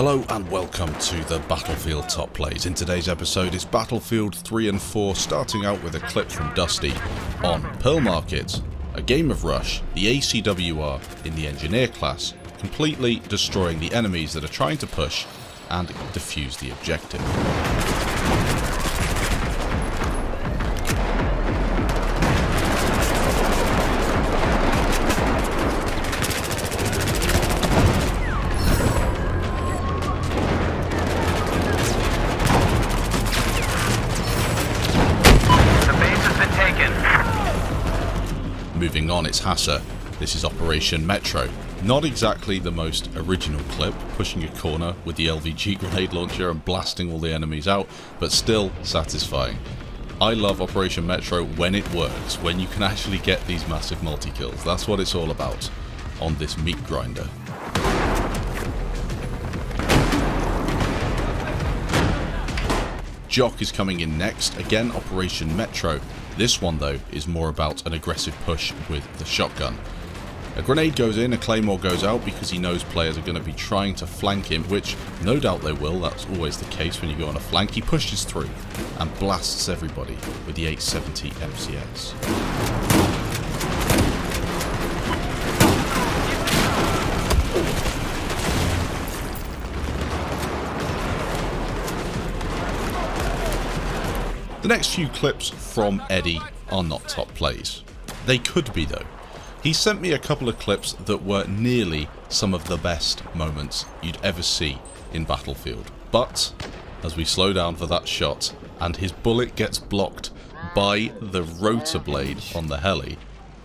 Hello and welcome to the Battlefield Top Plays. In today's episode is Battlefield 3 and 4, starting out with a clip from Dusty on Pearl Market, a game of Rush, the ACWR in the Engineer class, completely destroying the enemies that are trying to push and defuse the objective. Moving on, it's Hassa. This is Operation Metro. Not exactly the most original clip, pushing a corner with the LVG grenade launcher and blasting all the enemies out, but still satisfying. I love Operation Metro when it works, when you can actually get these massive multi-kills. That's what it's all about on this meat grinder. Jock is coming in next, again Operation Metro. This one though is more about an aggressive push with the shotgun. A grenade goes in, a claymore goes out because he knows players are going to be trying to flank him, which no doubt they will, that's always the case when you go on a flank. He pushes through and blasts everybody with the 870 MCS. The next few clips from Eddie are not top plays. They could be though. He sent me a couple of clips that were nearly some of the best moments you'd ever see in Battlefield. But as we slow down for that shot and his bullet gets blocked by the rotor blade on the heli,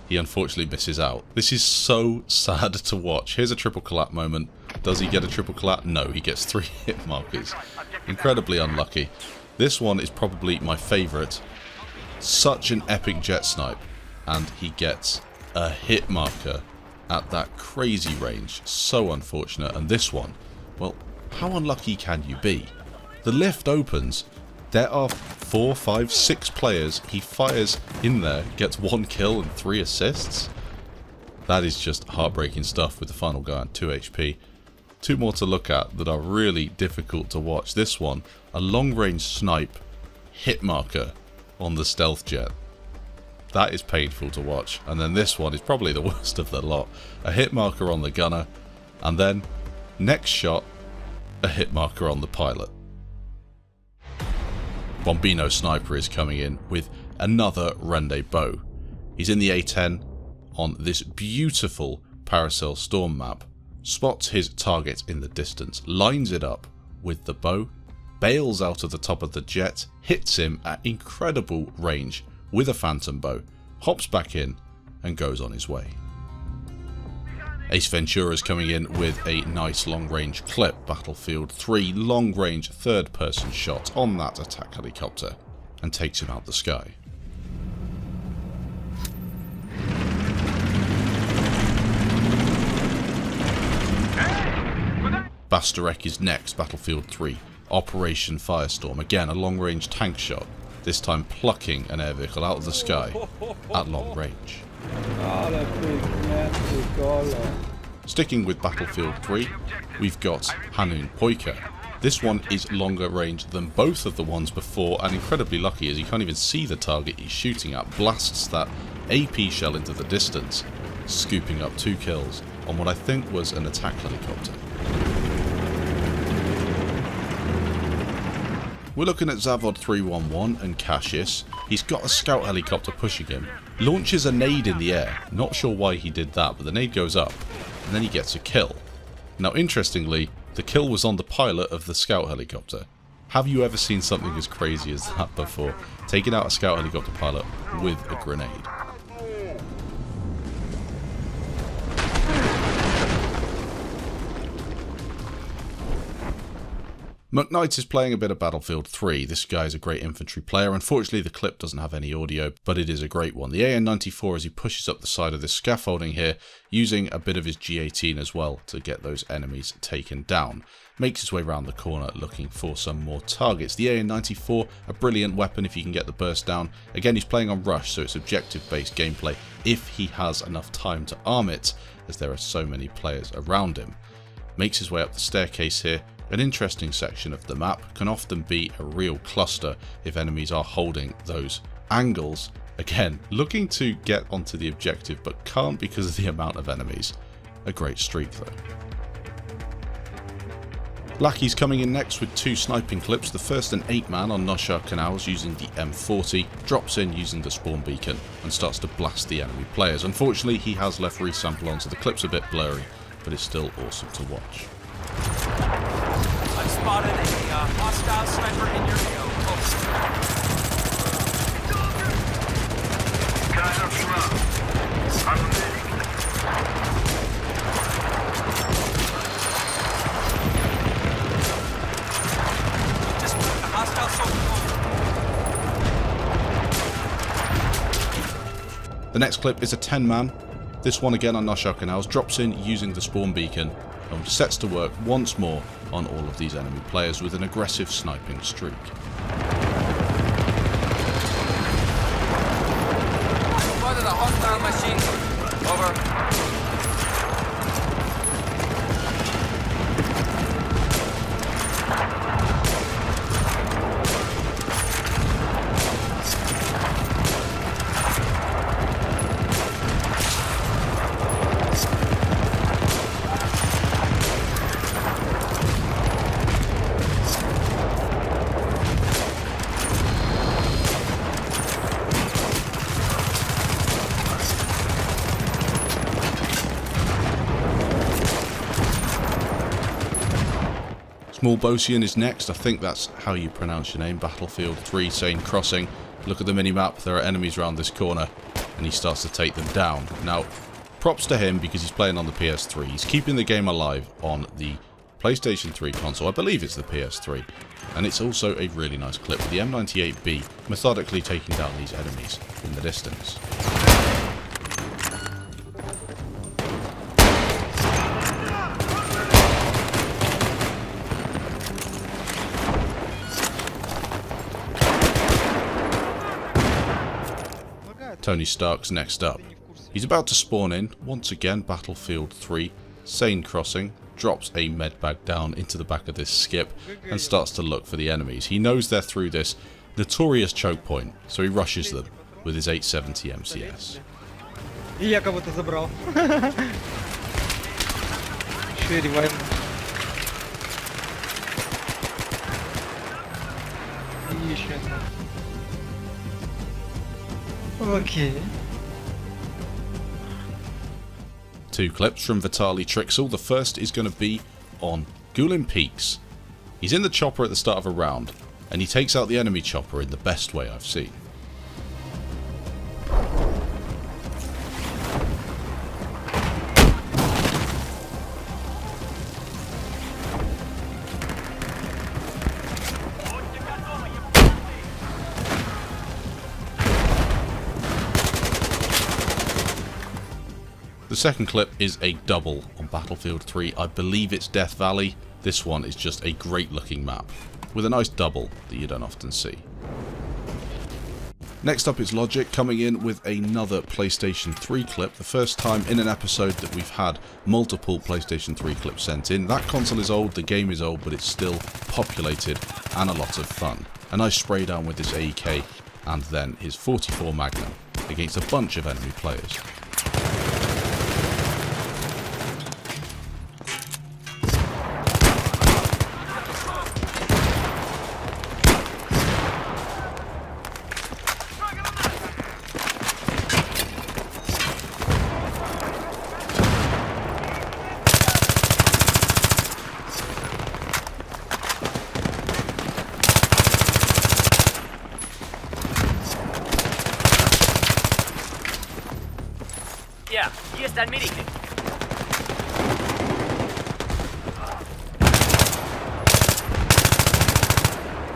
he unfortunately misses out. This is so sad to watch. Here's a triple collat moment. Does he get a triple collat? No, he gets 3 hit markers. Incredibly unlucky. This one is probably my favourite. Such an epic jet snipe, and he gets a hit marker at that crazy range. So unfortunate. And this one, well, how unlucky can you be? The lift opens, there are 4, 5, 6 players, he fires in there, gets 1 kill and 3 assists. That is just heartbreaking stuff with the final guy on 2 HP. 2 more to look at that are really difficult to watch. This one, a long range snipe hit marker on the stealth jet. That is painful to watch. And then this one is probably the worst of the lot. A hit marker on the gunner, and then next shot, a hit marker on the pilot. Bombino Sniper is coming in with another Rende bow. He's in the A10 on this beautiful Paracel Storm map. Spots his target in the distance, lines it up with the bow, bails out of the top of the jet, hits him at incredible range with a phantom bow, hops back in and goes on his way. AceVentura is coming in with a nice long range clip. Battlefield 3 long range third person shot on that attack helicopter and takes him out the sky. Bastarek is next, Battlefield 3, Operation Firestorm, again a long range tank shot, this time plucking an air vehicle out of the sky at long range. Sticking with Battlefield 3, we've got Hanun Poika. This one is longer range than both of the ones before, and incredibly lucky as you can't even see the target he's shooting at, blasts that AP shell into the distance, scooping up 2 kills on what I think was an attack helicopter. We're looking at Zavod 311 and Cassius. He's got a scout helicopter pushing him. Launches a nade in the air. Not sure why he did that, but the nade goes up. And then he gets a kill. Now interestingly, the kill was on the pilot of the scout helicopter. Have you ever seen something as crazy as that before? Taking out a scout helicopter pilot with a grenade. McKnight is playing a bit of Battlefield 3. This guy is a great infantry player. Unfortunately, the clip doesn't have any audio, but it is a great one. The AN-94 as he pushes up the side of this scaffolding here, using a bit of his G18 as well to get those enemies taken down. Makes his way around the corner looking for some more targets. The AN-94, a brilliant weapon if you can get the burst down. Again, he's playing on Rush, so it's objective-based gameplay if he has enough time to arm it, as there are so many players around him. Makes his way up the staircase here, An interesting section of the map can often be a real cluster if enemies are holding those angles. Again, looking to get onto the objective but can't because of the amount of enemies. A great streak though. Lackey's coming in next with 2 sniping clips. The first an 8-man on Nosha Canals using the M40, drops in using the spawn beacon and starts to blast the enemy players. Unfortunately, he has left resample on, so the clip's a bit blurry, but it's still awesome to watch. I've spotted a hostile sniper in your AO. Guys are slow. I'm moving. Just put a hostile soldier. The next clip is a 10-man. This one again on Nosha Canals, drops in using the spawn beacon and sets to work once more on all of these enemy players with an aggressive sniping streak. Spotted a hostile machine. Over. SmallBocian is next. I think that's how you pronounce your name. Battlefield 3, Sane Crossing. Look at the minimap, there are enemies around this corner, and he starts to take them down. Now, props to him because he's playing on the PS3. He's keeping the game alive on the PlayStation 3 console. I believe it's the PS3. And it's also a really nice clip with the M98B methodically taking down these enemies in the distance. Tony Stark's next up. He's about to spawn in, once again Battlefield 3, Sane Crossing, drops a medbag down into the back of this skip and starts to look for the enemies. He knows they're through this notorious choke point, so he rushes them with his 870 MCS. И я кого-то забрал. Еще и ревайв. И еще. Okay. 2 clips from Vitaly Trixel. The first is going to be on Gulin Peaks. He's in the chopper at the start of a round, and he takes out the enemy chopper in the best way I've seen. The second clip is a double on Battlefield 3. I believe it's Death Valley. This one is just a great looking map with a nice double that you don't often see. Next up is Logic coming in with another PlayStation 3 clip. The first time in an episode that we've had multiple PlayStation 3 clips sent in. That console is old, the game is old, but it's still populated and a lot of fun. A nice spray down with this AEK and then his 44 Magnum against a bunch of enemy players. Ja, hier ist ein Medikit.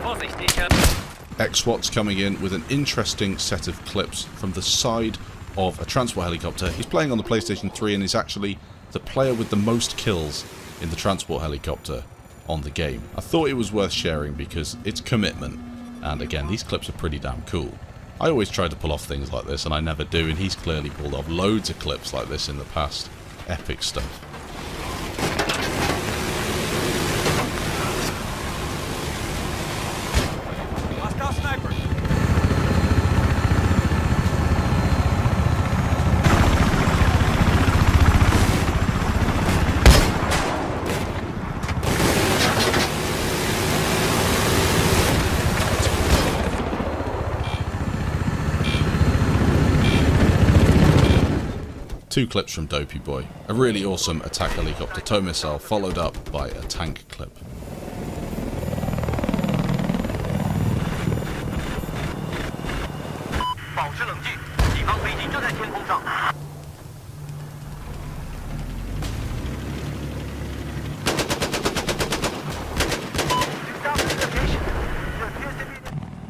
Vorsicht, ich hab... X-SWAT's coming in with an interesting set of clips from the side of a transport helicopter. He's playing on the PlayStation 3 and is actually the player with the most kills in the transport helicopter on the game. I thought it was worth sharing because it's commitment, and again, these clips are pretty damn cool. I always try to pull off things like this and I never do, and he's clearly pulled off loads of clips like this in the past. Epic stuff. 2 clips from DopeyyyBoyyy, a really awesome attack helicopter tow missile followed up by a tank clip.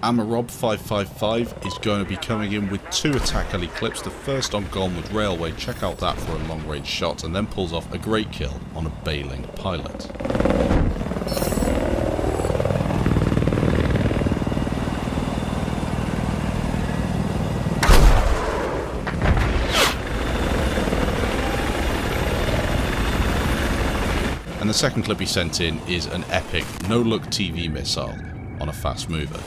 Amarob 555 is going to be coming in with 2 attack heli clips, the first on Golmwood Railway, check out that for a long range shot, and then pulls off a great kill on a bailing pilot. And the second clip he sent in is an epic no-look TV missile on a fast mover.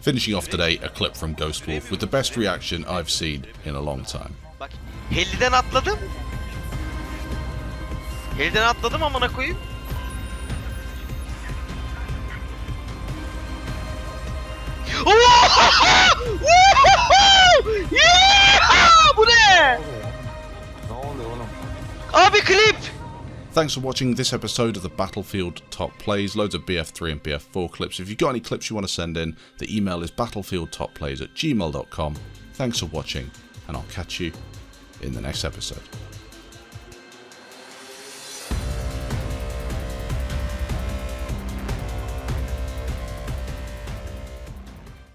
Finishing off today, a clip from Ghost Wolf with the best reaction I've seen in a long time. Bak, heliden atladım. Heliden atladım amına koyayım. Bu ne? Abi klip. Thanks for watching this episode of the Battlefield Top Plays. Loads of BF3 and BF4 clips. If you've got any clips you want to send in, the email is battlefieldtopplays@gmail.com. Thanks for watching, and I'll catch you in the next episode.